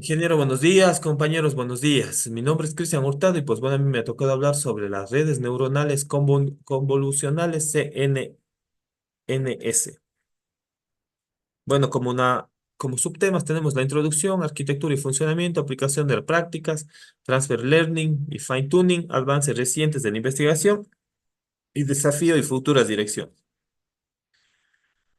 Ingeniero, buenos días, compañeros, buenos días. Mi nombre es Cristian Hurtado y pues bueno, a mí me ha tocado hablar sobre las redes neuronales convolucionales CNNS. Bueno, como subtemas tenemos la introducción, arquitectura y funcionamiento, aplicación de prácticas, transfer learning y fine tuning, avances recientes de la investigación y desafío y futuras direcciones.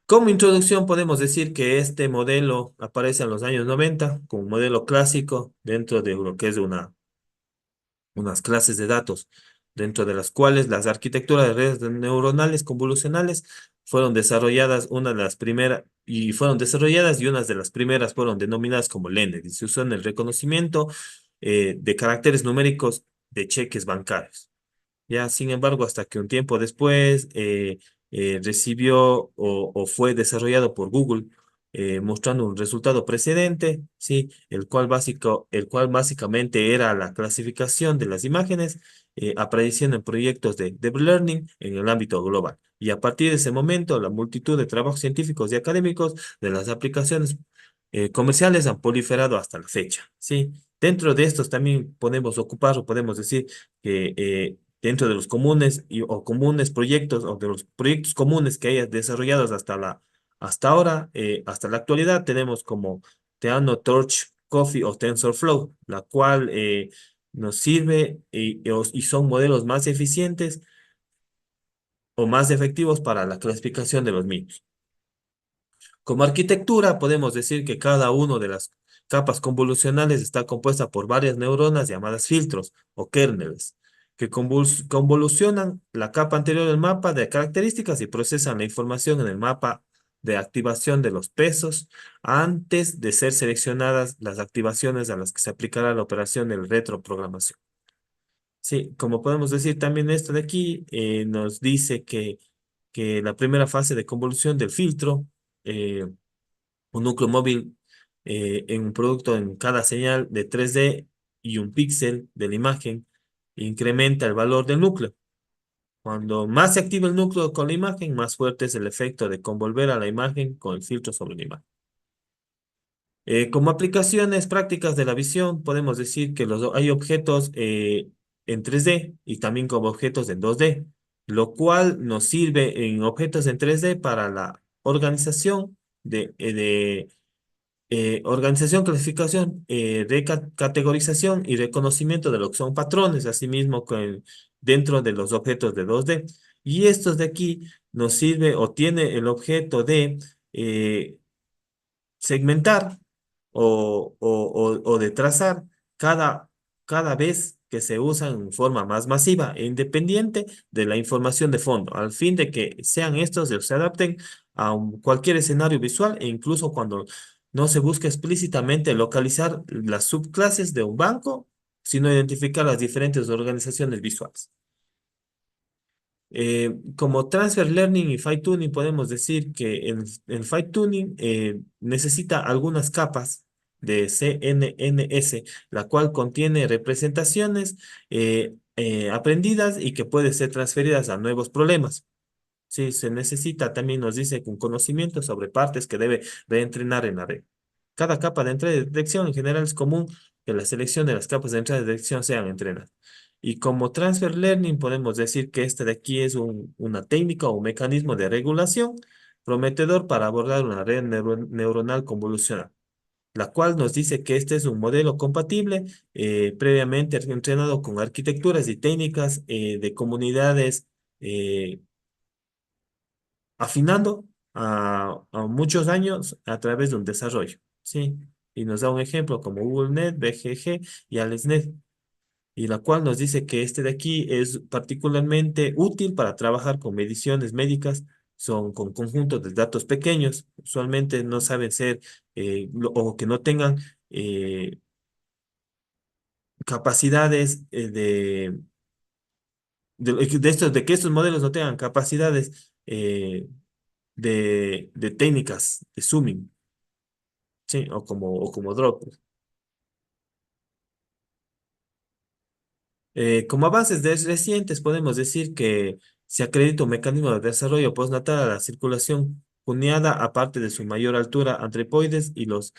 Como introducción podemos decir que este modelo aparece en los años 90 como un modelo clásico dentro de lo que es unas clases de datos, dentro de las cuales las arquitecturas de redes neuronales convolucionales fueron desarrolladas, una de las primeras, y fueron desarrolladas y unas de las primeras fueron denominadas como LEND, y se usó en el reconocimiento de caracteres numéricos de cheques bancarios. Ya, sin embargo, hasta que un tiempo después recibió o fue desarrollado por Google, mostrando un resultado precedente, ¿sí? El cual básicamente era la clasificación de las imágenes, apareciendo en proyectos de Deep Learning en el ámbito global. Y a partir de ese momento, la multitud de trabajos científicos y académicos de las aplicaciones comerciales han proliferado hasta la fecha, ¿sí? Dentro de estos también podemos ocupar o podemos decir que dentro de los comunes o comunes proyectos o de los proyectos comunes que hayas desarrollados hasta ahora, hasta la actualidad, tenemos como Theano, Torch, Coffee o TensorFlow, la cual nos sirve y son modelos más eficientes o más efectivos para la clasificación de los mismos. Como arquitectura, podemos decir que cada una de las capas convolucionales está compuesta por varias neuronas llamadas filtros o kernels, que convolucionan la capa anterior del mapa de características y procesan la información en el mapa de activación de los pesos antes de ser seleccionadas las activaciones a las que se aplicará la operación de retroprogramación. Sí, como podemos decir también esto de aquí, nos dice que la primera fase de convolución del filtro, un núcleo móvil en un producto en cada señal de 3D y un píxel de la imagen, incrementa el valor del núcleo. Cuando más se activa el núcleo con la imagen, más fuerte es el efecto de convolver a la imagen con el filtro sobre la imagen. Como aplicaciones prácticas de la visión, podemos decir que hay objetos en 3D y también como objetos en 2D, lo cual nos sirve en objetos en 3D para la organización organización, clasificación, categorización y reconocimiento de lo que son patrones, asimismo dentro de los objetos de 2D. Y estos de aquí nos sirve o tiene el objeto de eh, segmentar o de trazar cada, cada vez que se usan en forma más masiva e independiente de la información de fondo, al fin de que sean estos o se adapten a cualquier escenario visual e incluso cuando no se busca explícitamente localizar las subclases de un banco, sino identificar las diferentes organizaciones visuales. Como Transfer Learning y Fine Tuning, podemos decir que en Fine Tuning necesita algunas capas de CNNS, la cual contiene representaciones aprendidas y que pueden ser transferidas a nuevos problemas. Sí, se necesita, también nos dice, un conocimiento sobre partes que debe reentrenar en la red. Cada capa de entrada y detección en general es común que la selección de las capas de entrada y detección sean entrenadas. Y como transfer learning podemos decir que este de aquí es una técnica o un mecanismo de regulación prometedor para abordar una red neuronal convolucional, la cual nos dice que este es un modelo compatible previamente entrenado con arquitecturas y técnicas de comunidades eh, afinando a muchos años a través de un desarrollo, ¿sí? Y nos da un ejemplo como GoogleNet, BGG y AlexNet, y la cual nos dice que este de aquí es particularmente útil para trabajar con mediciones médicas, son con conjuntos de datos pequeños, usualmente no saben ser o que no tengan eh, capacidades de que estos modelos no tengan capacidades de técnicas de zooming, ¿sí? O como drop. Como avances recientes, podemos decir que se acredita un mecanismo de desarrollo postnatal a la circulación cuneada, aparte de su mayor altura, antropoides y los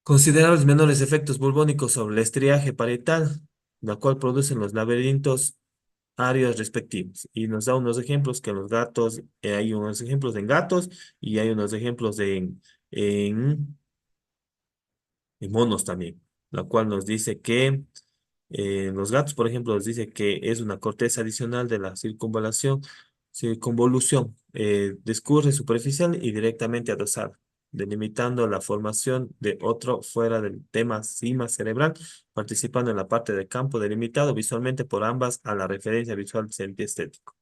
Considerables menores efectos bulbónicos sobre el estriaje parietal, la cual producen los laberintos áreas respectivos. Y nos da unos ejemplos que en los gatos, hay unos ejemplos en gatos y hay unos ejemplos en, en monos también, la cual nos dice que los gatos, por ejemplo, nos dice que es una corteza adicional de la circunvolución, discurre superficial y directamente adosada, delimitando la formación de otro fuera del tema cima cerebral, participando en la parte del campo delimitado visualmente por ambas a la referencia visual semiestético.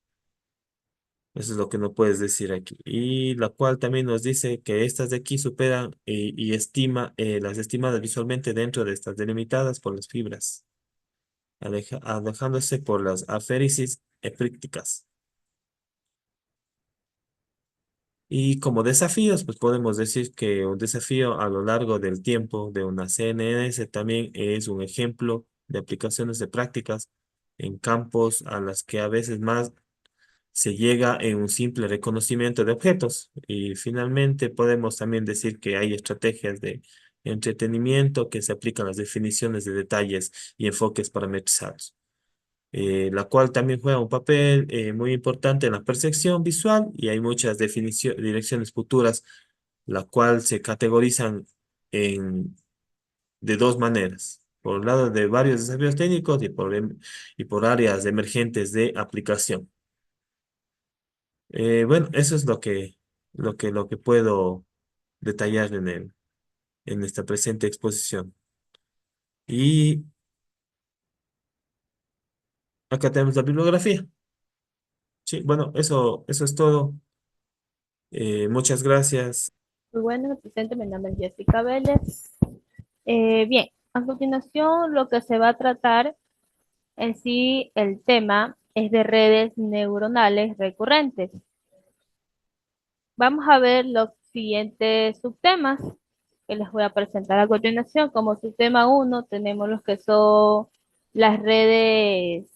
Eso es lo que no puedes decir aquí. Y la cual también nos dice que estas de aquí superan y estima las estimadas visualmente dentro de estas delimitadas por las fibras, alejándose por las aféresis eprícticas. Y como desafíos, pues podemos decir que un desafío a lo largo del tiempo de una CNS también es un ejemplo de aplicaciones de prácticas en campos a las que a veces más se llega en un simple reconocimiento de objetos. Y finalmente podemos también decir que hay estrategias de entretenimiento que se aplican a las definiciones de detalles y enfoques parametrizados, la cual también juega un papel muy importante en la percepción visual y hay muchas direcciones futuras, la cual se categorizan en, de dos maneras. Por un lado, de varios desafíos técnicos y por áreas emergentes de aplicación. Bueno, eso es lo que puedo detallar en esta presente exposición. Y acá tenemos la bibliografía. Sí, bueno, eso es todo. Muchas gracias. Muy bueno, me presento, mi nombre es Jessica Vélez. Bien, a continuación lo que se va a tratar en sí, el tema es de redes neuronales recurrentes. Vamos a ver los siguientes subtemas que les voy a presentar a continuación. Como subtema uno tenemos los que son las redes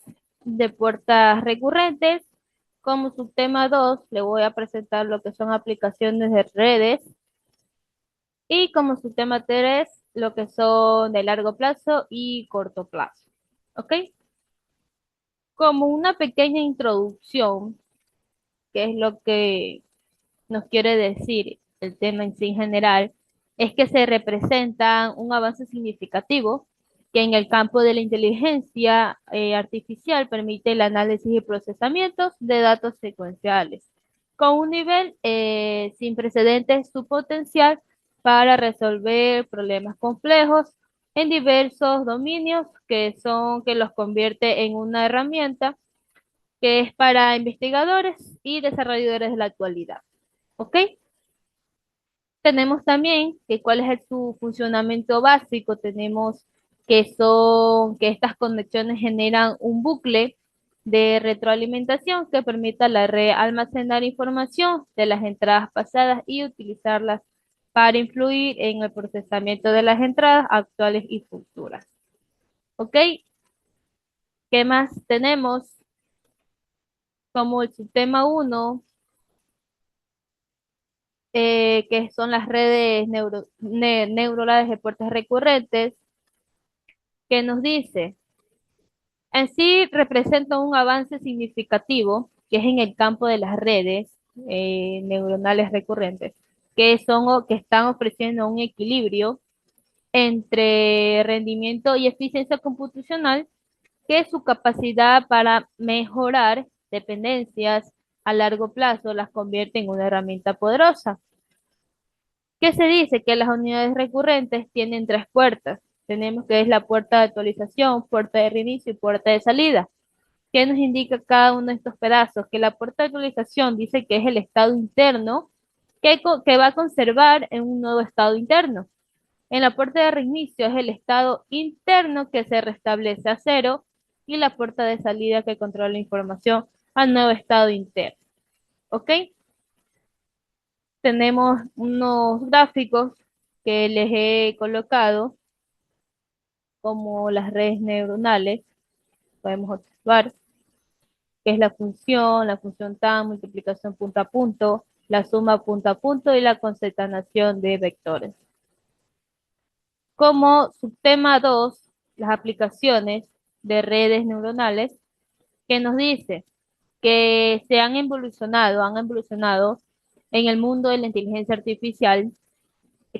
de puertas recurrentes. Como subtema 2 le voy a presentar lo que son aplicaciones de redes. Y como subtema 3 lo que son de largo plazo y corto plazo. ¿Ok? Como una pequeña introducción, que es lo que nos quiere decir el tema en sí en general, es que se representa un avance significativo que en el campo de la inteligencia artificial permite el análisis y procesamiento de datos secuenciales, con un nivel sin precedentes su potencial para resolver problemas complejos en diversos dominios que los convierte en una herramienta que es para investigadores y desarrolladores de la actualidad. ¿Ok? Tenemos también que cuál es su funcionamiento básico. Tenemos que estas conexiones generan un bucle de retroalimentación que permite a la red almacenar información de las entradas pasadas y utilizarlas para influir en el procesamiento de las entradas actuales y futuras. ¿Ok? ¿Qué más tenemos? Como el sistema uno, que son las redes neuronales de puertas recurrentes, que nos dice, en sí representa un avance significativo, que es en el campo de las redes neuronales recurrentes, que son o que están ofreciendo un equilibrio entre rendimiento y eficiencia computacional, que su capacidad para mejorar dependencias a largo plazo las convierte en una herramienta poderosa. ¿Qué se dice? Que las unidades recurrentes tienen tres puertas. Tenemos que es la puerta de actualización, puerta de reinicio y puerta de salida. ¿Qué nos indica cada uno de estos pedazos? Que la puerta de actualización dice que es el estado interno que va a conservar en un nuevo estado interno. En la puerta de reinicio es el estado interno que se restablece a cero y la puerta de salida que controla la información al nuevo estado interno. ¿Ok? Tenemos unos gráficos que les he colocado como las redes neuronales. Podemos observar que es la función tan, multiplicación punto a punto, la suma punto a punto y la concatenación de vectores. Como subtema 2, las aplicaciones de redes neuronales, que nos dice que han evolucionado en el mundo de la inteligencia artificial,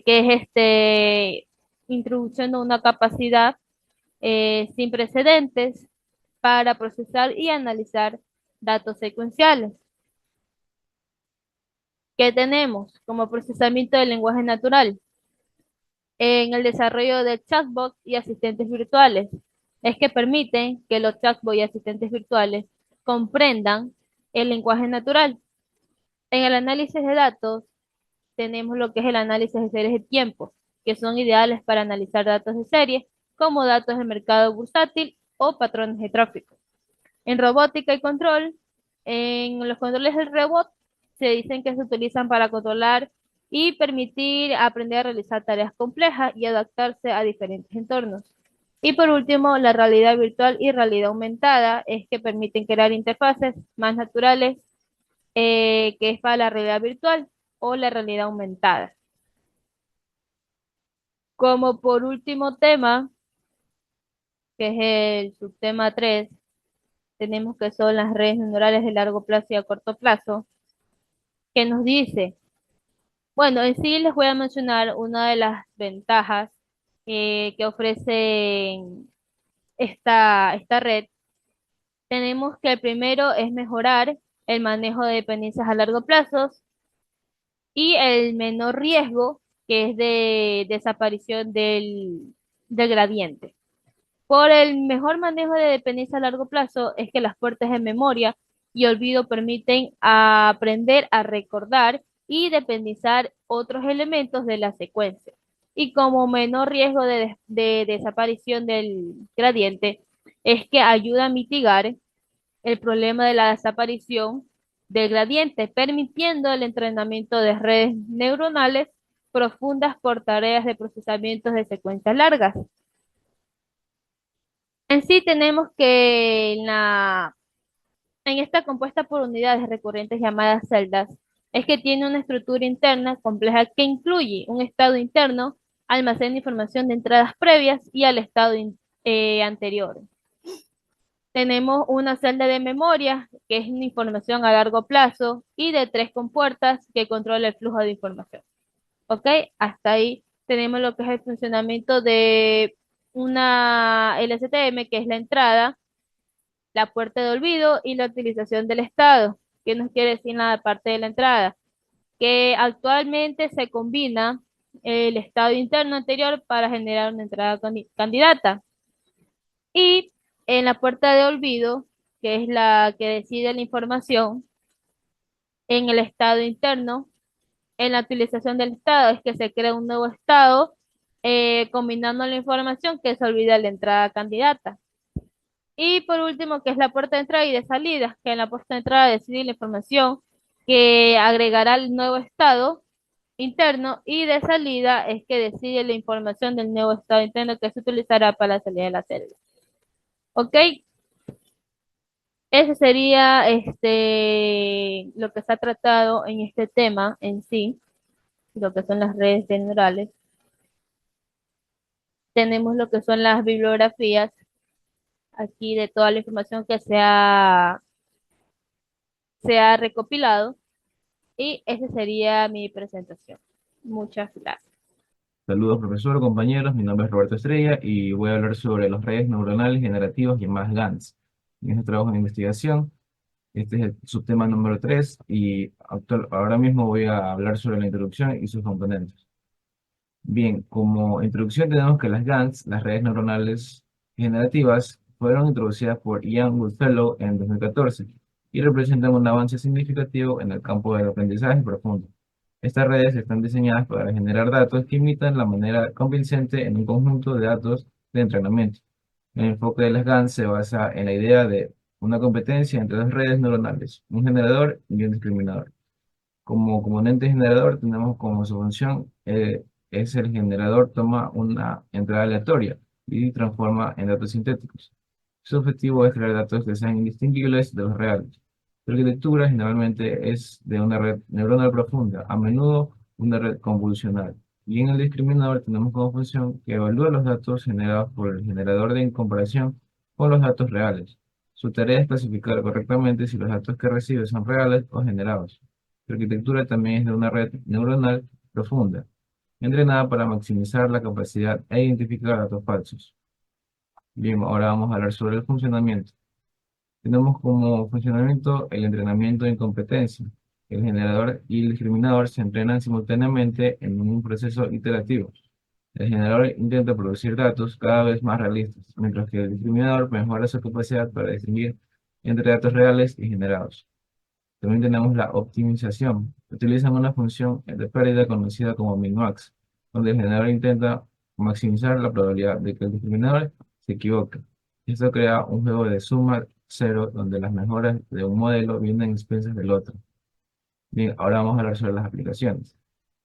que es introduciendo una capacidad sin precedentes para procesar y analizar datos secuenciales. ¿Qué tenemos como procesamiento del lenguaje natural? En el desarrollo de chatbots y asistentes virtuales. Es que permiten que los chatbots y asistentes virtuales comprendan el lenguaje natural. En el análisis de datos tenemos lo que es el análisis de series de tiempo, que son ideales para analizar datos de serie, como datos de mercado bursátil o patrones de tráfico. En robótica y control, en los controles del robot se dicen que se utilizan para controlar y permitir aprender a realizar tareas complejas y adaptarse a diferentes entornos. Y por último, la realidad virtual y realidad aumentada es que permiten crear interfaces más naturales, que es para la realidad virtual o la realidad aumentada. Como por último tema, que es el subtema 3, tenemos que son las redes neuronales de largo plazo y a corto plazo, que nos dice, bueno, en sí les voy a mencionar una de las ventajas que ofrece esta red. Tenemos que el primero es mejorar el manejo de dependencias a largo plazo y el menor riesgo, que es de desaparición del gradiente. Por el mejor manejo de dependencia a largo plazo es que las puertas de memoria y olvido permiten aprender a recordar y dependizar otros elementos de la secuencia. Y como menor riesgo de desaparición del gradiente es que ayuda a mitigar el problema de la desaparición del gradiente, permitiendo el entrenamiento de redes neuronales profundas por tareas de procesamiento de secuencias largas. En sí tenemos que en esta compuesta por unidades recurrentes llamadas celdas, es que tiene una estructura interna compleja que incluye un estado interno, almacena información de entradas previas y al estado anterior. Tenemos una celda de memoria, que es una información a largo plazo, y de 3 compuertas que controla el flujo de información. ¿Ok? Hasta ahí tenemos lo que es el funcionamiento de una LSTM, que es la entrada, la puerta de olvido y la utilización del estado. ¿Qué nos quiere decir la parte de la entrada? Que actualmente se combina el estado interno anterior para generar una entrada candidata. Y en la puerta de olvido, que es la que decide la información, en el estado interno, en la utilización del estado, es que se crea un nuevo estado combinando la información que se olvida la entrada candidata. Y por último, que es la puerta de entrada y de salida, que en la puerta de entrada decide la información que agregará el nuevo estado interno y de salida es que decide la información del nuevo estado interno que se utilizará para la salida de la célula. ¿Ok? Ese sería lo que se ha tratado en este tema en sí, lo que son las redes neurales. Tenemos lo que son las bibliografías aquí de toda la información que se ha recopilado. Y esa sería mi presentación. Muchas gracias. Saludos, profesor, compañeros. Mi nombre es Roberto Estrella y voy a hablar sobre las redes neuronales generativas llamadas GANs. En este trabajo de investigación, este es el subtema número 3 y ahora mismo voy a hablar sobre la introducción y sus componentes. Bien, como introducción tenemos que las GANs, las redes neuronales generativas, fueron introducidas por Ian Goodfellow en 2014 y representan un avance significativo en el campo del aprendizaje profundo. Estas redes están diseñadas para generar datos que imitan la manera convincente en un conjunto de datos de entrenamiento. El enfoque de las GANs se basa en la idea de una competencia entre dos redes neuronales, un generador y un discriminador. Como componente generador tenemos como su función es el generador toma una entrada aleatoria y transforma en datos sintéticos. Su objetivo es crear datos que sean indistinguibles de los reales. Su arquitectura generalmente es de una red neuronal profunda, a menudo una red convolucional. Y en el discriminador tenemos como función que evalúa los datos generados por el generador de comparación con los datos reales. Su tarea es clasificar correctamente si los datos que recibe son reales o generados. La arquitectura también es de una red neuronal profunda, entrenada para maximizar la capacidad e identificar datos falsos. Bien, ahora vamos a hablar sobre el funcionamiento. Tenemos como funcionamiento el entrenamiento en competencia. El generador y el discriminador se entrenan simultáneamente en un proceso iterativo. El generador intenta producir datos cada vez más realistas, mientras que el discriminador mejora su capacidad para distinguir entre datos reales y generados. También tenemos la optimización. Utilizan una función de pérdida conocida como min-max, donde el generador intenta maximizar la probabilidad de que el discriminador se equivoque. Esto crea un juego de suma cero, donde las mejoras de un modelo vienen a expensas del otro. Bien, ahora vamos a hablar sobre las aplicaciones.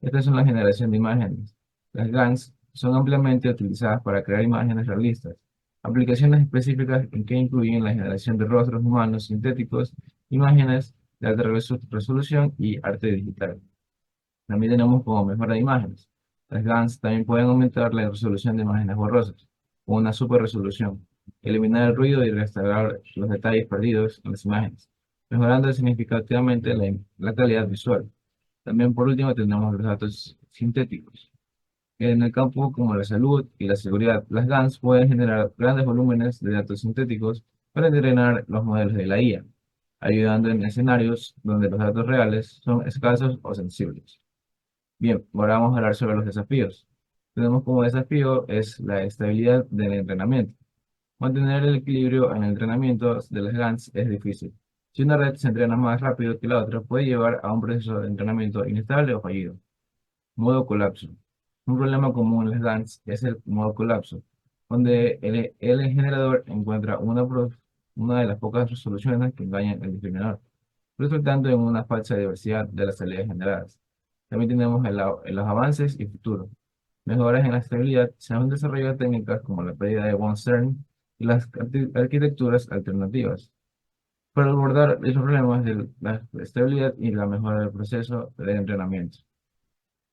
Estas son la generación de imágenes. Las GANs son ampliamente utilizadas para crear imágenes realistas. Aplicaciones específicas en que incluyen la generación de rostros humanos sintéticos, imágenes de alta resolución y arte digital. También tenemos como mejora de imágenes. Las GANs también pueden aumentar la resolución de imágenes borrosas con una super resolución, eliminar el ruido y restaurar los detalles perdidos en las imágenes, mejorando significativamente la calidad visual. También por último tenemos los datos sintéticos. En el campo como la salud y la seguridad, las GANs pueden generar grandes volúmenes de datos sintéticos para entrenar los modelos de la IA, ayudando en escenarios donde los datos reales son escasos o sensibles. Bien, ahora vamos a hablar sobre los desafíos. Tenemos como desafío es la estabilidad del entrenamiento. Mantener el equilibrio en el entrenamiento de las GANs es difícil. Si una red se entrena más rápido que la otra, puede llevar a un proceso de entrenamiento inestable o fallido. Modo colapso. Un problema común en las GANs es el modo colapso, donde el generador encuentra una de las pocas resoluciones que engañan al discriminador, resultando en una falsa diversidad de las salidas generadas. También tenemos en los avances y futuro. Mejoras en la estabilidad se han desarrollado técnicas como la pérdida de von CERN y las arquitecturas alternativas para abordar los problemas de la estabilidad y la mejora del proceso de entrenamiento.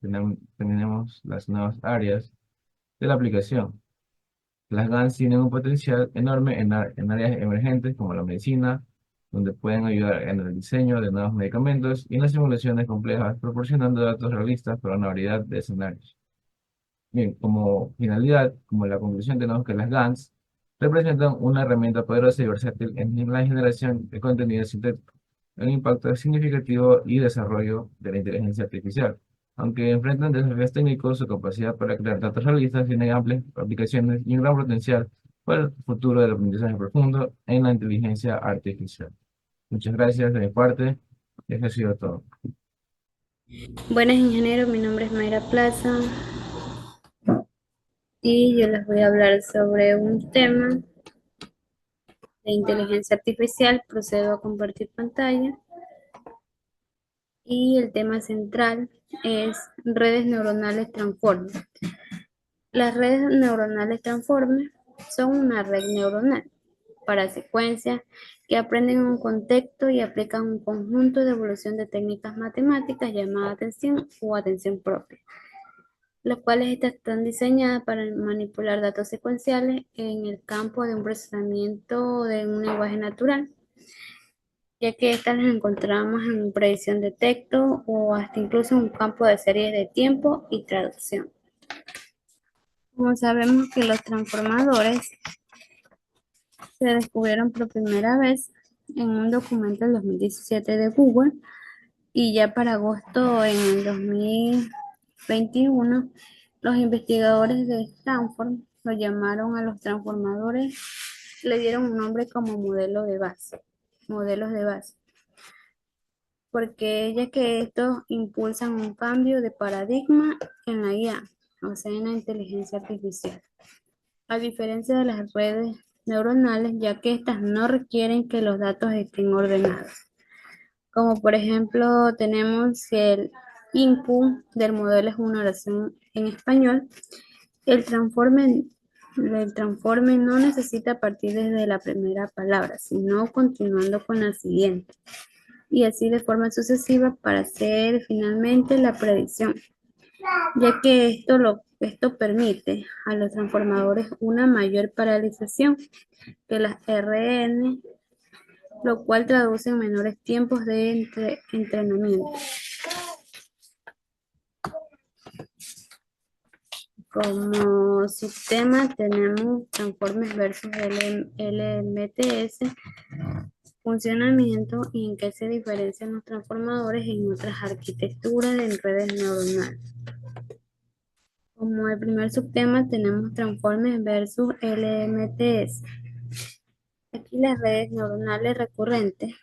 Tenemos las nuevas áreas de la aplicación. Las GANs tienen un potencial enorme en áreas emergentes como la medicina, donde pueden ayudar en el diseño de nuevos medicamentos y en las simulaciones complejas, proporcionando datos realistas para una variedad de escenarios. Bien, como finalidad, como la conclusión, tenemos que las GANs representan una herramienta poderosa y versátil en la generación de contenido sintético, un impacto significativo y desarrollo de la inteligencia artificial. Aunque enfrentan desafíos técnicos, su capacidad para crear datos realistas tiene amplias aplicaciones y un gran potencial para el futuro del aprendizaje profundo en la inteligencia artificial. Muchas gracias de mi parte. Eso ha sido todo. Buenas ingenieros, mi nombre es Mayra Plaza y yo les voy a hablar sobre un tema de inteligencia artificial. Procedo a compartir pantalla y el tema central es redes neuronales transformer. Las redes neuronales transformer son una red neuronal para secuencias que aprenden un contexto y aplican un conjunto de evolución de técnicas matemáticas llamada atención o atención propia, las cuales estas están diseñadas para manipular datos secuenciales en el campo de un procesamiento de un lenguaje natural, ya que estas las encontramos en predicción de texto o hasta incluso en un campo de series de tiempo y traducción. Como sabemos que los transformadores se descubrieron por primera vez en un documento del 2017 de Google y ya para agosto en el 2021 los investigadores de Stanford lo llamaron a los transformadores, le dieron un nombre como modelos de base, porque ya que estos impulsan un cambio de paradigma en la IA, o sea, en la inteligencia artificial. A diferencia de las redes neuronales, ya que estas no requieren que los datos estén ordenados. Como por ejemplo, tenemos que el input del modelo es una oración en español. El transforme no necesita partir desde la primera palabra, sino continuando con la siguiente. Y así de forma sucesiva para hacer finalmente la predicción. ya que esto permite a los transformadores una mayor paralización que las RN, lo cual traduce en menores tiempos de entrenamiento. Como sistema tenemos transformes versus LMTS, funcionamiento y en qué se diferencian los transformadores en otras arquitecturas de redes neuronales. Como el primer subtema tenemos transformes versus LMTS. Aquí las redes neuronales recurrentes,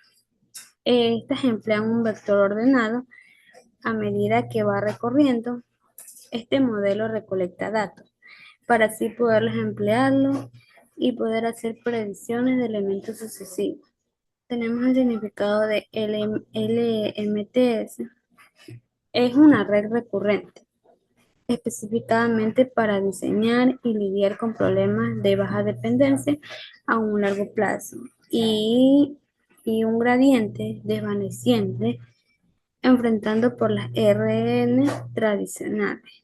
estas emplean un vector ordenado a medida que va recorriendo. Este modelo recolecta datos para así poderlos emplearlos y poder hacer predicciones de elementos sucesivos. Tenemos el significado de LMTS. Es una red recurrente, específicamente para diseñar y lidiar con problemas de baja dependencia a un largo plazo y un gradiente desvaneciente enfrentando por las RN tradicionales.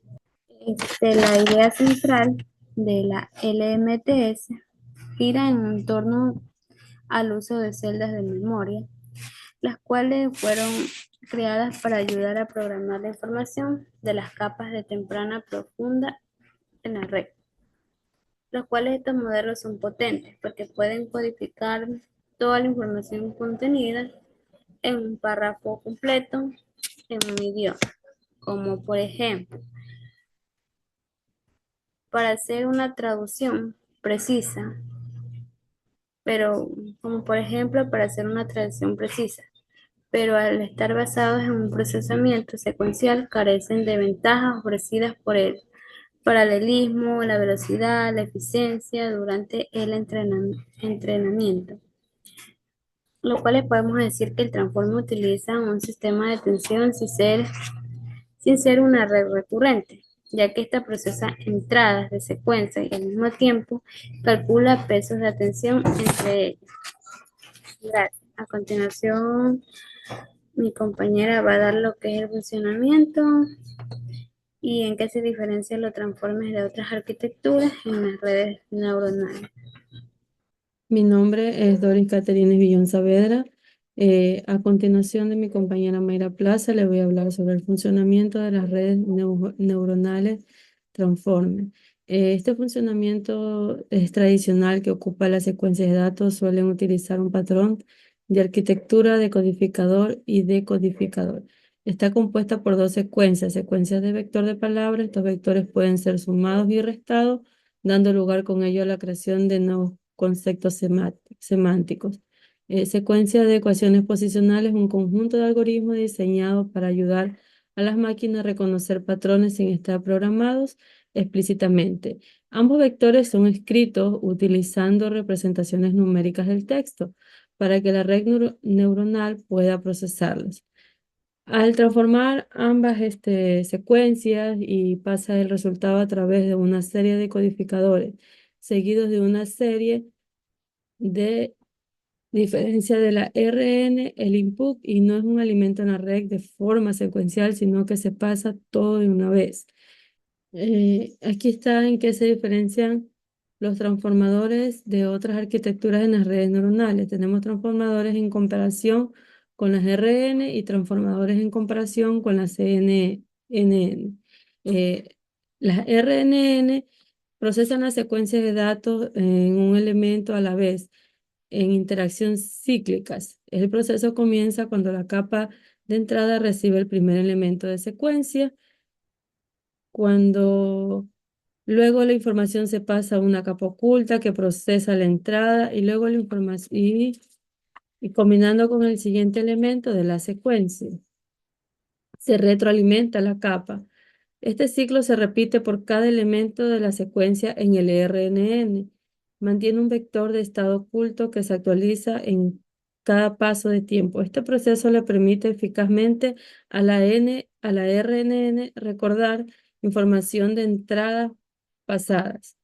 La idea central de la LMTS gira en torno al uso de celdas de memoria, las cuales fueron creadas para ayudar a programar la información de las capas de temprana profunda en la red, los cuales estos modelos son potentes porque pueden codificar toda la información contenida en un párrafo completo en un idioma, como por ejemplo, para hacer una traducción precisa, pero como por ejemplo para hacer una traducción precisa, pero al estar basados en un procesamiento secuencial carecen de ventajas ofrecidas por el paralelismo, la velocidad, la eficiencia durante el entrenamiento, lo cual podemos decir que el transforme utiliza un sistema de atención sin ser una red recurrente, ya que esta procesa entradas de secuencia y al mismo tiempo calcula pesos de atención entre ellos. Gracias. A continuación, mi compañera va a dar lo que es el funcionamiento y en qué se diferencian los transformes de otras arquitecturas en las redes neuronales. Mi nombre es Doris Caterines Villón Saavedra. A continuación de mi compañera Mayra Plaza, le voy a hablar sobre el funcionamiento de las redes neuronales transformer. Este funcionamiento es tradicional que ocupa las secuencias de datos, suelen utilizar un patrón de arquitectura de codificador y decodificador. Está compuesta por dos secuencias de vector de palabras. Estos vectores pueden ser sumados y restados, dando lugar con ello a la creación de nuevos conceptos semánticos. Secuencia de ecuaciones posicionales, un conjunto de algoritmos diseñados para ayudar a las máquinas a reconocer patrones sin estar programados explícitamente. Ambos vectores son escritos utilizando representaciones numéricas del texto para que la red neuronal pueda procesarlos. Al transformar ambas secuencias y pasa el resultado a través de una serie de codificadores, seguidos de una serie de diferencia de la RN, el input, y no es un alimento en la red de forma secuencial, sino que se pasa todo de una vez. Aquí está en qué se diferencian los transformadores de otras arquitecturas en las redes neuronales. Tenemos transformadores en comparación con las RN y transformadores en comparación con las CNN. Eh, las RNN procesan las secuencias de datos en un elemento a la vez, en interacción cíclicas. El proceso comienza cuando la capa de entrada recibe el primer elemento de secuencia, cuando luego la información se pasa a una capa oculta que procesa la entrada y luego la información y combinando con el siguiente elemento de la secuencia. Se retroalimenta la capa. Este ciclo se repite por cada elemento de la secuencia en el RNN. Mantiene un vector de estado oculto que se actualiza en cada paso de tiempo. Este proceso le permite eficazmente a la RNN recordar información de entradas pasadas.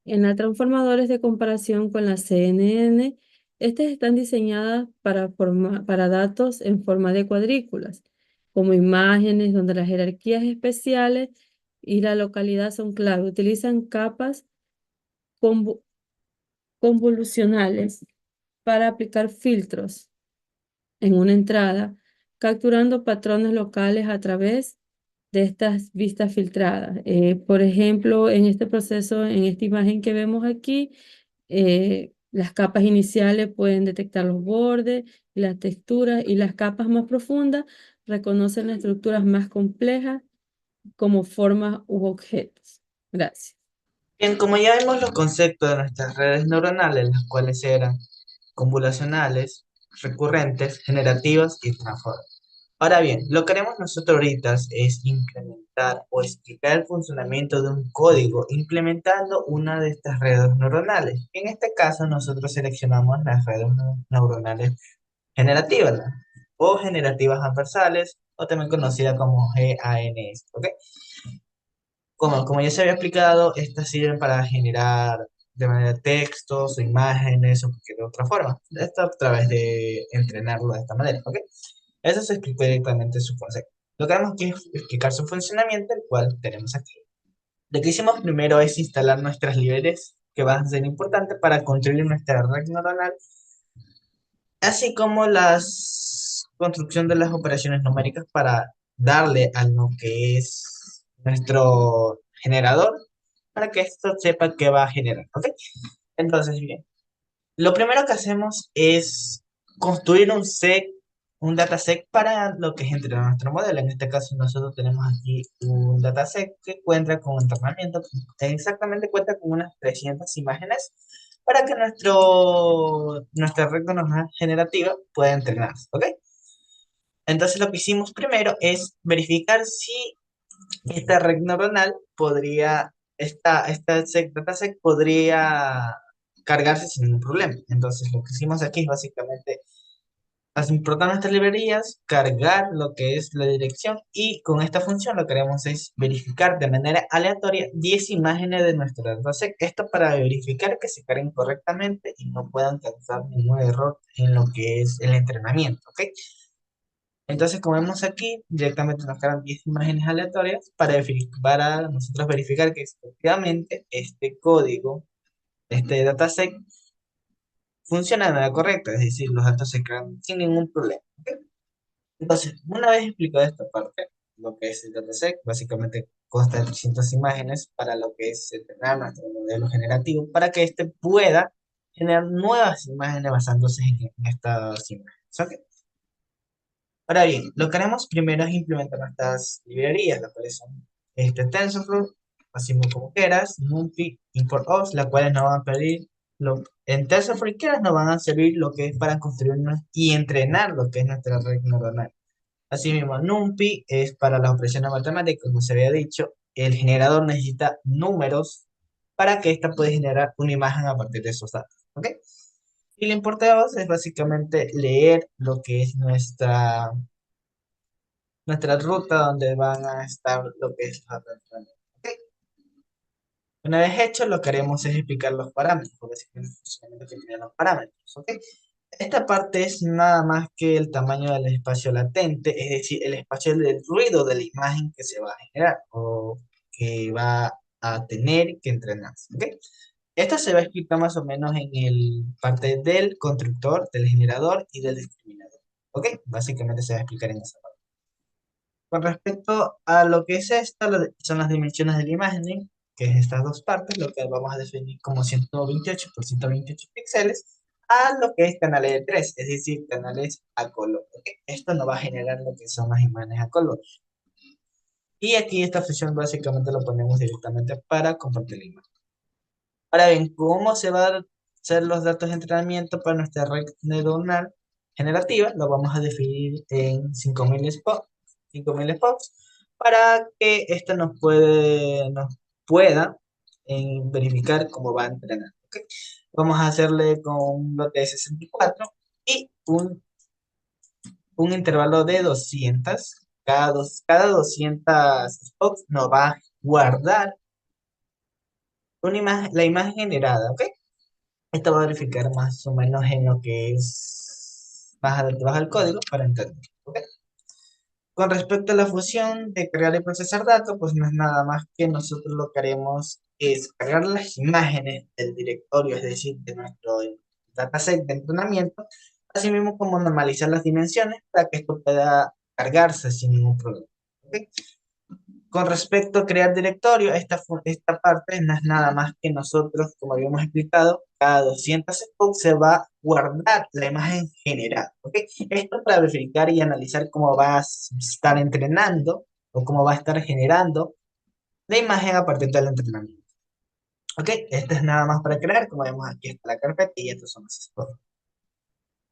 En los transformadores de comparación con la CNN, estas están diseñadas para datos en forma de cuadrículas. como imágenes, donde las jerarquías especiales y la localidad son clave. Utilizan capas convo- convolucionales para aplicar filtros en una entrada, capturando patrones locales a través de estas vistas filtradas. Por ejemplo, en este proceso, en esta imagen que vemos aquí, las capas iniciales pueden detectar los bordes y las texturas, y las capas más profundas reconocen las estructuras más complejas como formas u objetos. Gracias. Bien, como ya vemos los conceptos de nuestras redes neuronales, las cuales eran convolucionales, recurrentes, generativas y transformadas. Ahora bien, lo que haremos nosotros ahorita es implementar o explicar el funcionamiento de un código implementando una de estas redes neuronales. En este caso, nosotros seleccionamos las redes neuronales generativas, ¿no? O generativas transversales, o también conocidas como GANs, ¿ok? Como ya se había explicado, estas sirven para generar de manera textos o imágenes o cualquier otra forma. Esto a través de entrenarlo de esta manera, ¿ok? Eso se explicó directamente en su concepto. Lo que vamos aquí es explicar su funcionamiento, el cual tenemos aquí. Lo que hicimos primero es instalar nuestras librerías, que van a ser importantes para construir nuestra red neuronal, así como la construcción de las operaciones numéricas para darle a lo que es nuestro generador, para que esto sepa qué va a generar, ¿ok? Entonces, bien, lo primero que hacemos es construir un dataset para lo que es entrenar nuestro modelo. En este caso, nosotros tenemos aquí un dataset que cuenta con entrenamiento, exactamente cuenta con unas 300 imágenes para que nuestra red neuronal generativa pueda entrenarse, ¿ok? Entonces, lo que hicimos primero es verificar si esta red neuronal esta dataset podría cargarse sin ningún problema. Entonces, lo que hicimos aquí es básicamente importar nuestras librerías, cargar lo que es la dirección, y con esta función lo que haremos es verificar de manera aleatoria 10 imágenes de nuestro dataset. Esto para verificar que se carguen correctamente y no puedan causar ningún error en lo que es el entrenamiento, ¿ok? Entonces, como vemos aquí, directamente nos cargan 10 imágenes aleatorias para nosotros verificar que efectivamente este código, este dataset, funciona de manera correcta, es decir, los datos se crean sin ningún problema, ¿ok? Entonces, una vez explicado esta parte, lo que es el dataset, básicamente consta de 300 imágenes para lo que es entrenar nuestro modelo generativo, para que éste pueda generar nuevas imágenes basándose en estas imágenes, ¿ok? Ahora bien, lo que haremos primero es implementar nuestras librerías, las cuales son TensorFlow, así como Keras, NumPy, ImportOps, las cuales nos van a pedir, en TensorFlow y Keras nos van a servir lo que es para construir y entrenar lo que es nuestra red neuronal. Asimismo, NumPy es para las operaciones matemáticas, como se había dicho. El generador necesita números para que ésta pueda generar una imagen a partir de esos datos, ¿ok? Y lo ImportOps es básicamente leer lo que es nuestra ruta donde van a estar lo que es la red. ¿Ok? Una vez hecho, lo que haremos es explicar los parámetros, porque el funcionamiento que tienen los parámetros, ¿ok? Esta parte es nada más que el tamaño del espacio latente, es decir, el espacio del ruido de la imagen que se va a generar o que va a tener que entrenarse, ¿ok? Esto se va a explicar más o menos en el parte del constructor, del generador y del discriminador, ¿ok? Básicamente se va a explicar en esa parte. Con respecto a lo que es esto, son las dimensiones de la imagen, que es estas dos partes, lo que vamos a definir como 128 por 128 píxeles, a lo que es canales de 3, es decir, canales a color. ¿Ok? Esto nos va a generar lo que son las imágenes a color. Y aquí esta función básicamente lo ponemos directamente para compartir la imagen. Ahora bien, ¿cómo se van a hacer los datos de entrenamiento para nuestra red neuronal generativa? Lo vamos a definir en 5000 spots para que esto nos pueda verificar cómo va a entrenar, ¿ok? Vamos a hacerle con un lote de 64 y un intervalo de 200. Cada 200 spots nos va a guardar la imagen generada, ¿ok? Esto va a verificar más o menos en lo que es baja el código para entender, ¿ok? Con respecto a la función de cargar y procesar datos, pues no es nada más que nosotros lo que haremos es cargar las imágenes del directorio, es decir, de nuestro dataset de entrenamiento, así mismo como normalizar las dimensiones para que esto pueda cargarse sin ningún problema. ¿Ok? Con respecto a crear directorio, esta parte no es nada más que nosotros, como habíamos explicado, cada 200 segundos se va a guardar la imagen general. ¿Ok? Esto para verificar y analizar cómo va a estar entrenando o cómo va a estar generando la imagen a partir del entrenamiento. ¿Ok? Esto es nada más para crear, como vemos aquí está la carpeta y estos son los spots.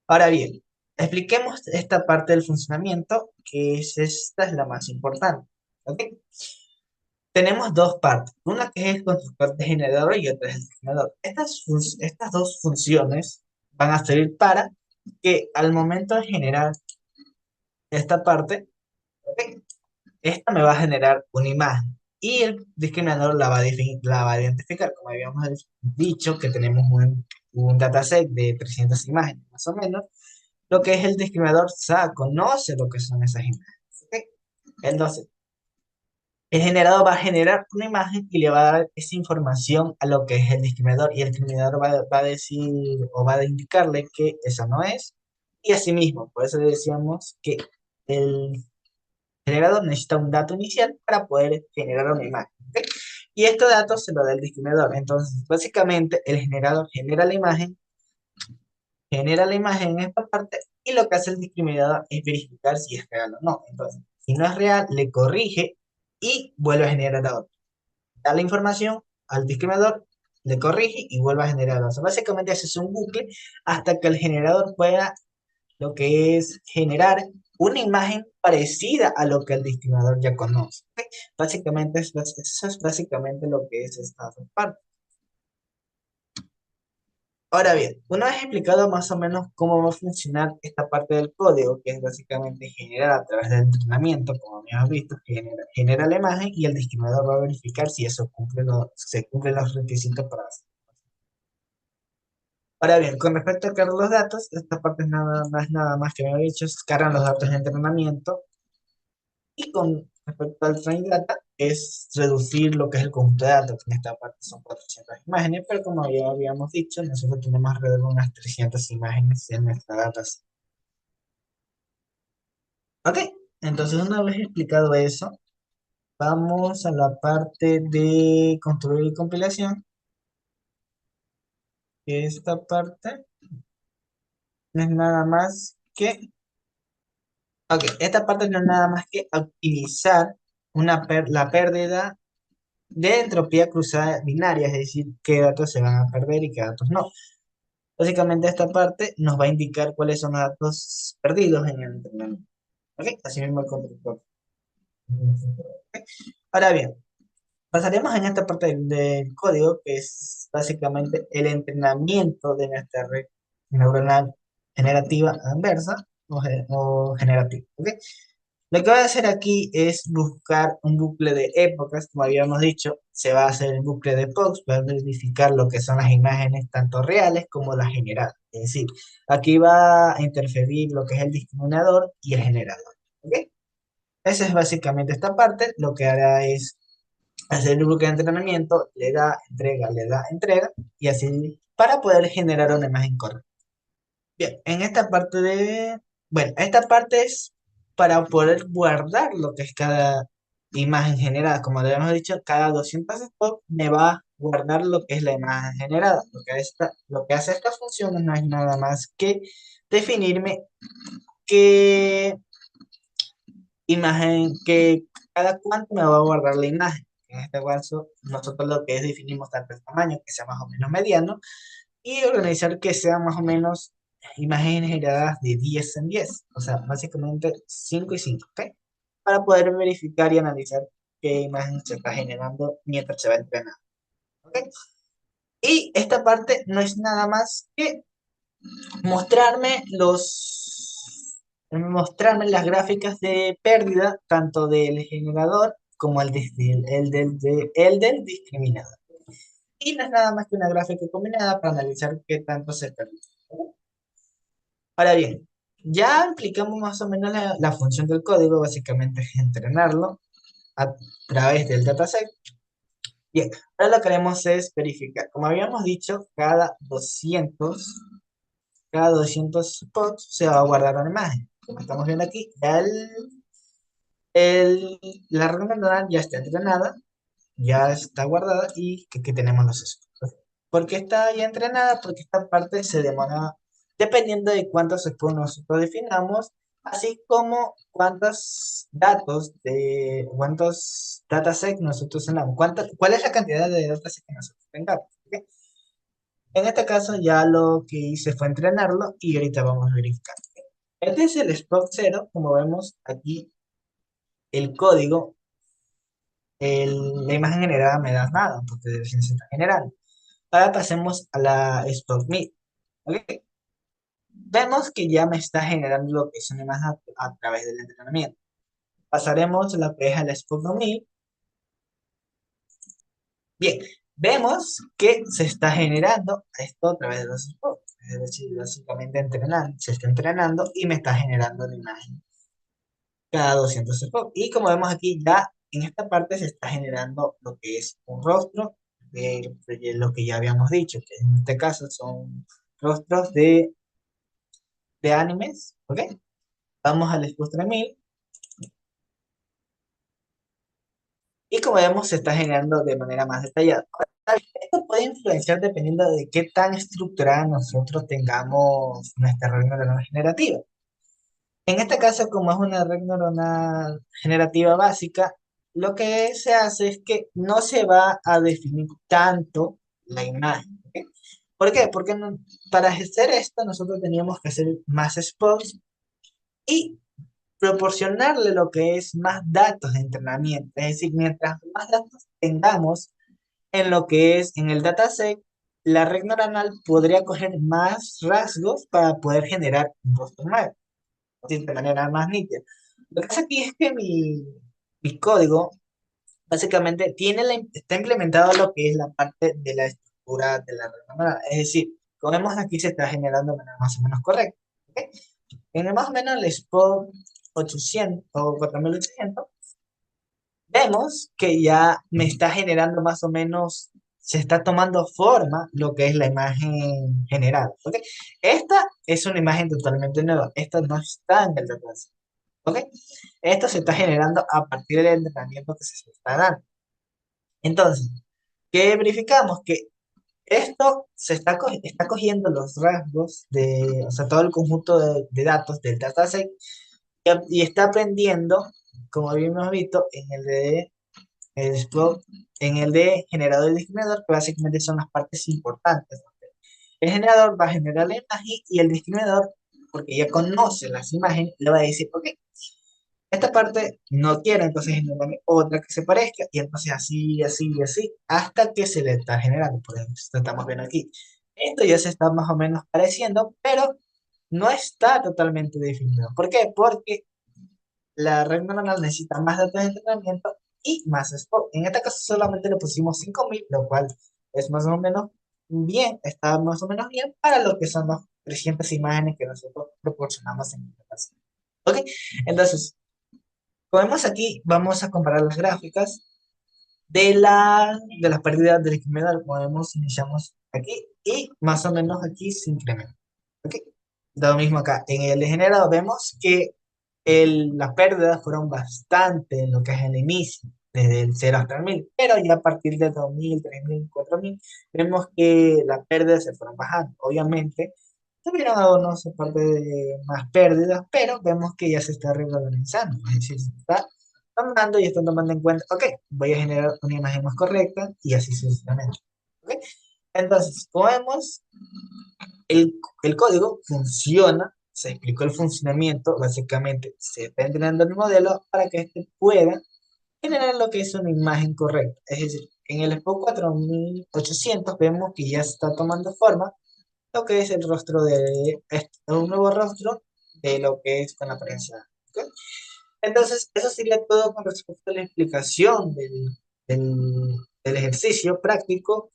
Ahora bien, expliquemos esta parte del funcionamiento, que esta es la más importante. ¿Ok? Tenemos dos partes, una que es el constructor de generador y otra es el generador. Estas dos funciones van a servir para que al momento de generar esta parte, ¿ok? Esta me va a generar una imagen y el discriminador la va a identificar. Como habíamos dicho que tenemos un dataset de 300 imágenes más o menos, lo que es el discriminador conoce lo que son esas imágenes. ¿Ok? Entonces, el generador va a generar una imagen y le va a dar esa información a lo que es el discriminador y el discriminador va a decir o va a indicarle que esa no es y asimismo, por eso le decíamos que el generador necesita un dato inicial para poder generar una imagen. ¿Ok? Y estos datos se lo da el discriminador. Entonces, básicamente, el generador genera la imagen en esta parte y lo que hace el discriminador es verificar si es real o no. Entonces, si no es real, le corrige y vuelve a generar otra. Da la información al discriminador, le corrige y vuelve a generar otra. Básicamente, ese es un bucle hasta que el generador pueda lo que es generar una imagen parecida a lo que el discriminador ya conoce. ¿Ok? Básicamente, eso es básicamente lo que es esta parte. Ahora bien, una vez explicado más o menos cómo va a funcionar esta parte del código, que es básicamente generar a través del entrenamiento, como habíamos visto, genera la imagen y el discriminador va a verificar si eso se cumplen los requisitos para hacer. Ahora bien, con respecto a cargar los datos, esta parte es nada más que me había dicho, es cargan los datos de entrenamiento. Y con respecto al training data, es reducir lo que es el conjunto de datos. En esta parte son 400 imágenes, pero como ya habíamos dicho, nosotros tenemos alrededor de unas 300 imágenes en nuestra data. Ok, entonces una vez explicado eso, vamos a la parte de construir y compilación. Esta parte no es nada más que, ok, esta parte no es nada más que optimizar la pérdida de entropía cruzada binaria, es decir, qué datos se van a perder y qué datos no. Básicamente esta parte nos va a indicar cuáles son los datos perdidos en el entrenamiento. ¿Ok? Así mismo el constructor. ¿Ok? Ahora bien, pasaremos en esta parte del código, que es básicamente el entrenamiento de nuestra red neuronal generativa inversa o generativa. ¿Ok? Lo que voy a hacer aquí es buscar un bucle de épocas, como habíamos dicho, se va a hacer el bucle de POX, va a verificar lo que son las imágenes tanto reales como las generadas. Es decir, aquí va a interferir lo que es el discriminador y el generador. ¿Ok? Esa es básicamente esta parte. Lo que hará es hacer el bucle de entrenamiento, le da, entrega, y así para poder generar una imagen correcta. Bien, en esta parte bueno, esta parte es para poder guardar lo que es cada imagen generada. Como le hemos dicho, cada 200 spots me va a guardar lo que es la imagen generada. Lo que hace esta función no es nada más que definirme qué imagen, que cada cuánto me va a guardar la imagen. En este caso, nosotros lo que es definimos tanto el tamaño, que sea más o menos mediano, y organizar que sean más o menos imágenes generadas de 10 en 10, o sea, básicamente 5 y 5, ¿ok? Para poder verificar y analizar qué imagen se está generando mientras se va entrenando, ¿ok? Y esta parte no es nada más que mostrarme mostrarme las gráficas de pérdida tanto del generador como el del discriminador. Y no es nada más que una gráfica combinada para analizar qué tanto se perdió. Ahora bien, Ya explicamos más o menos la función del código, básicamente es entrenarlo a través del dataset. Bien, ahora lo que haremos es verificar. Como habíamos dicho, cada 200 spots se va a guardar una imagen. Como estamos viendo aquí, ya la red neuronal ya está entrenada, ya está guardada y que tenemos los spots. ¿Por qué está ya entrenada? Porque esta parte se demora dependiendo de cuántos spots nosotros definamos, así como cuántos datasets nosotros tenemos, cuál es la cantidad de datasets que nosotros tengamos. ¿Ok? En este caso ya lo que hice fue entrenarlo y ahorita vamos a verificar. Este es el spot 0, como vemos aquí el código, la imagen generada me da nada, porque recién se está generando. Ahora pasemos a la spot mid. ¿Ok? Vemos que ya me está generando lo que es una imagen a través del entrenamiento. Pasaremos la que es a la spot mid. Bien, vemos que se está generando esto a través de los spots. Es decir, básicamente se está entrenando y me está generando la imagen cada 200 spots. Y como vemos aquí, ya en esta parte se está generando lo que es un rostro de lo que ya habíamos dicho, que en este caso son rostros de animes, ¿ok? Vamos al Spot 1000 y como vemos se está generando de manera más detallada. Esto puede influenciar dependiendo de qué tan estructurada nosotros tengamos nuestra red neuronal generativa. En este caso, como es una red neuronal generativa básica, lo que se hace es que no se va a definir tanto la imagen. ¿Ok? ¿Por qué? Porque para hacer esto nosotros teníamos que hacer más spots y proporcionarle lo que es más datos de entrenamiento. Es decir, mientras más datos tengamos en lo que es en el dataset, la red neuronal podría coger más rasgos para poder generar un rostro nuevo de manera más nítida. Lo que pasa aquí es que mi código básicamente está implementado lo que es la parte de la estructura de la red neuronal. Es decir, como vemos aquí se está generando de manera más o menos correcta. ¿Ok? En el más o menos el spot 800 o 4800 vemos que ya me está generando más o menos, se está tomando forma lo que es la imagen general. ¿Ok? Esta es una imagen totalmente nueva. Esta no está en el database. ¿Ok? Esto se está generando a partir del entrenamiento que se está dando. Entonces, ¿qué verificamos? Que esto está cogiendo los rasgos o sea, todo el conjunto de datos del dataset y está aprendiendo, como habíamos visto, el explore, en el de generador y discriminador, que básicamente son las partes importantes. El generador va a generar la imagen y el discriminador, porque ya conoce las imágenes, le va a decir, ok, esta parte no quiero, entonces generame otra que se parezca, y entonces así, así, así, hasta que se le está generando. Por ejemplo, esto estamos viendo aquí. Esto ya se está más o menos pareciendo, pero no está totalmente definido. ¿Por qué? Porque la red neuronal necesita más datos de entrenamiento y más sport. En este caso solamente le pusimos 5000, lo cual es más o menos bien, está más o menos bien para lo que son las 300 imágenes que nosotros proporcionamos en esta clase. ¿Ok? Entonces, como vemos aquí, vamos a comparar las gráficas de las pérdidas del incremental. Como vemos, iniciamos aquí y más o menos aquí se incrementa. ¿Ok? Lo mismo acá. En el degenerado vemos que las pérdidas fueron bastante en lo que es el inicio, desde el 0 hasta el 1000, pero ya a partir de 2000, 3000, 4000, vemos que las pérdidas se fueron bajando. Obviamente, tuvieron algunos parte de más pérdidas, pero vemos que ya se está regularizando, es decir, se está tomando y están tomando en cuenta, ok, voy a generar una imagen más correcta y así sucesivamente. ¿Ok? Entonces, como vemos, el código funciona, se explicó el funcionamiento, básicamente se está entrenando el modelo para que éste pueda generar lo que es una imagen correcta. Es decir, en el Expo 4800 vemos que ya está tomando forma lo que es el rostro un nuevo rostro de lo que es con la apariencia. ¿Ok? Entonces, eso sería todo con respecto a la explicación del ejercicio práctico,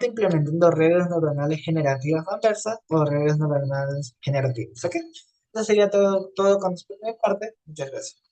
implementando redes neuronales generativas conversas o redes neuronales generativas. ¿Ok? Eso sería todo con respecto a mi parte. Muchas gracias.